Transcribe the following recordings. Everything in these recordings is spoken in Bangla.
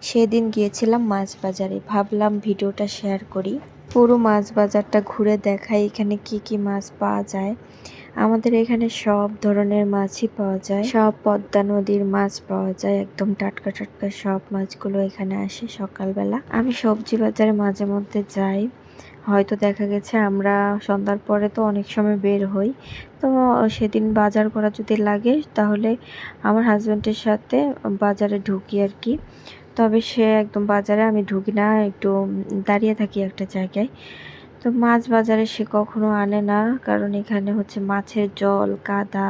সেদিন গিয়েছিলাম মাছ বাজারে, ভাবলাম ভিডিওটা শেয়ার করি। পুরো মাছ বাজারটা ঘুরে দেখাই এখানে কি কি মাছ পাওয়া যায়। আমাদের এখানে সব ধরনের মাছই পাওয়া যায়, সব পদ্মা নদীর মাছ পাওয়া যায়, একদম টাটকা টাটকা সব মাছগুলো এখানে আসে সকালবেলা। আমি সবজি বাজারে মাঝে মধ্যে যাই, হয়তো দেখা গেছে আমরা সন্ধ্যার পরে তো অনেক সময় বের হই, তো সেদিন বাজার করা যদি লাগে তাহলে আমার হাজব্যান্ডের সাথে বাজারে ঢুকি আর কি। তবে সে একদম বাজারে আমি ঢুকি না, একটু দাঁড়িয়ে থাকি একটা জায়গায়। তো মাছ বাজারে সে কখনো আনে না, কারণ এখানে হচ্ছে মাছের জল কাদা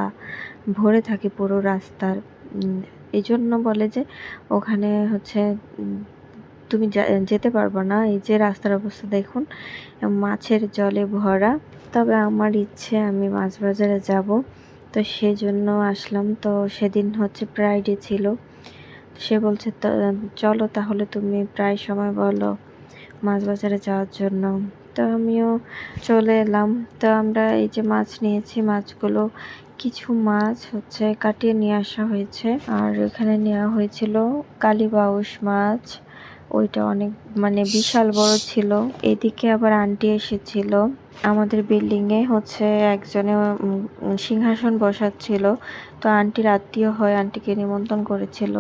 ভরে থাকে পুরো রাস্তার। এই জন্য বলে যে ওখানে হচ্ছে তুমি যেতে পারবে না, এই যে রাস্তার অবস্থা দেখুন মাছের জলে ভরা। তবে আমার ইচ্ছে আমি মাছ বাজারে যাব, তো সেজন্য আসলাম। তো সেদিন হচ্ছে ফ্রাইডে ছিল, সে বলছে চলো তাহলে, তুমি প্রায় সময় বলো মাছ বাজারে যাওয়ার জন্য। তো আমিও চলে এলাম। তো আমরা এই যে মাছ নিয়েছি, মাছগুলো কিছু মাছ হচ্ছে কাটিয়ে নিয়ে আসা হয়েছে, আর এখানে নেওয়া হয়েছিল কালীবাউস মাছ। ওইটা অনেক বিশাল বড় ছিল। এদিকে আবার আন্টি এসেছিল, আমাদের বিল্ডিং এ হচ্ছে একজনে সিংহাসন বসাচ্ছিল, তো আন্টির আত্মীয় হয়, আন্টিকে নিমন্ত্রণ করেছিল,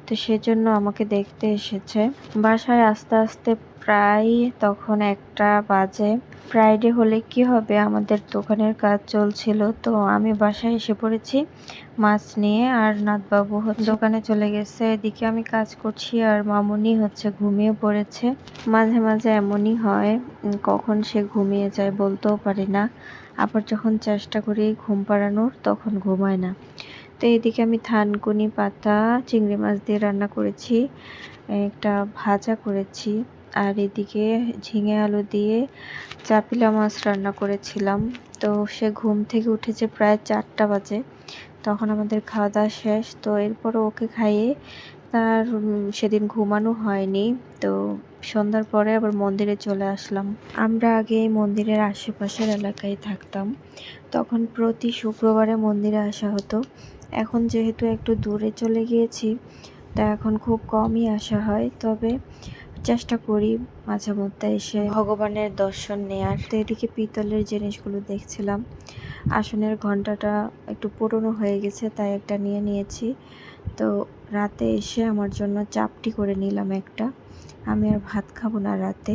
তো সেজন্য আমাকে দেখতে এসেছে। বাসায় আস্তে আস্তে প্রায় তখন 1টা বাজে। ফ্রাইডে হলে কি হবে, আমাদের দোকানের কাজ চলছিল, তো আমি বাসায় এসে পড়েছি মাছ নিয়ে, আর নাথবাবু দোকানে চলে গেছে। এদিকে আমি কাজ করছি আর মামুনি হচ্ছে ঘুমিয়ে পড়েছে। মাঝে মাঝে এমনই হয়, কখন সে ঘুমিয়ে যায় বলতেও পারি না, আবার যখন চেষ্টা করি ঘুম পাড়ানোর তখন ঘুমায় না। তো এদিকে আমি থানকুনি পাতা চিংড়ি মাছ দিয়ে রান্না করেছি, একটা ভাজা করেছি, আর এদিকে ঝিঙে আলু দিয়ে চাপিলা মাছ রান্না করেছিলাম। তো সে ঘুম থেকে উঠেছে প্রায় 4টা বাজে, তখন আমাদের খাওয়া দাওয়া শেষ। তো এরপরও ওকে খাইয়ে তার সেদিন ঘুমানো হয়নি, তো সন্ধ্যার পরে আবার মন্দিরে চলে আসলাম। আমরা আগে এই মন্দিরের আশেপাশের এলাকায় থাকতাম, তখন প্রতি শুক্রবারে মন্দিরে আসা হতো। এখন যেহেতু একটু দূরে চলে গিয়েছি, তা এখন খুব কমই আসা হয়, তবে চেষ্টা করি মাঝে মধ্যে এসে ভগবানের দর্শন নেয়ার। তো এদিকে পিতলের জিনিসগুলো দেখছিলাম, আসনের ঘন্টাটা একটু পুরনো হয়ে গেছে, তাই একটা নিয়ে নিয়েছি। তো রাতে এসে আমার জন্য চাপটি করে নিলাম একটা, আমি আর ভাত খাবো না রাতে,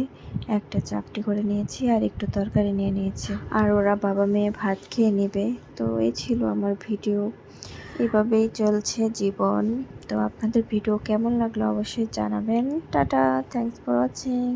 একটা চাপটি করে নিয়েছি আর একটু তরকারি নিয়ে নিয়েছি, আর ওরা বাবা মেয়ে ভাত খেয়ে নেবে। তো এই ছিল আমার ভিডিও, এভাবেই চলছে জীবন। তো আপনাদের ভিডিও কেমন লাগলো অবশ্যই জানাবেন। Tata, thanks for watching.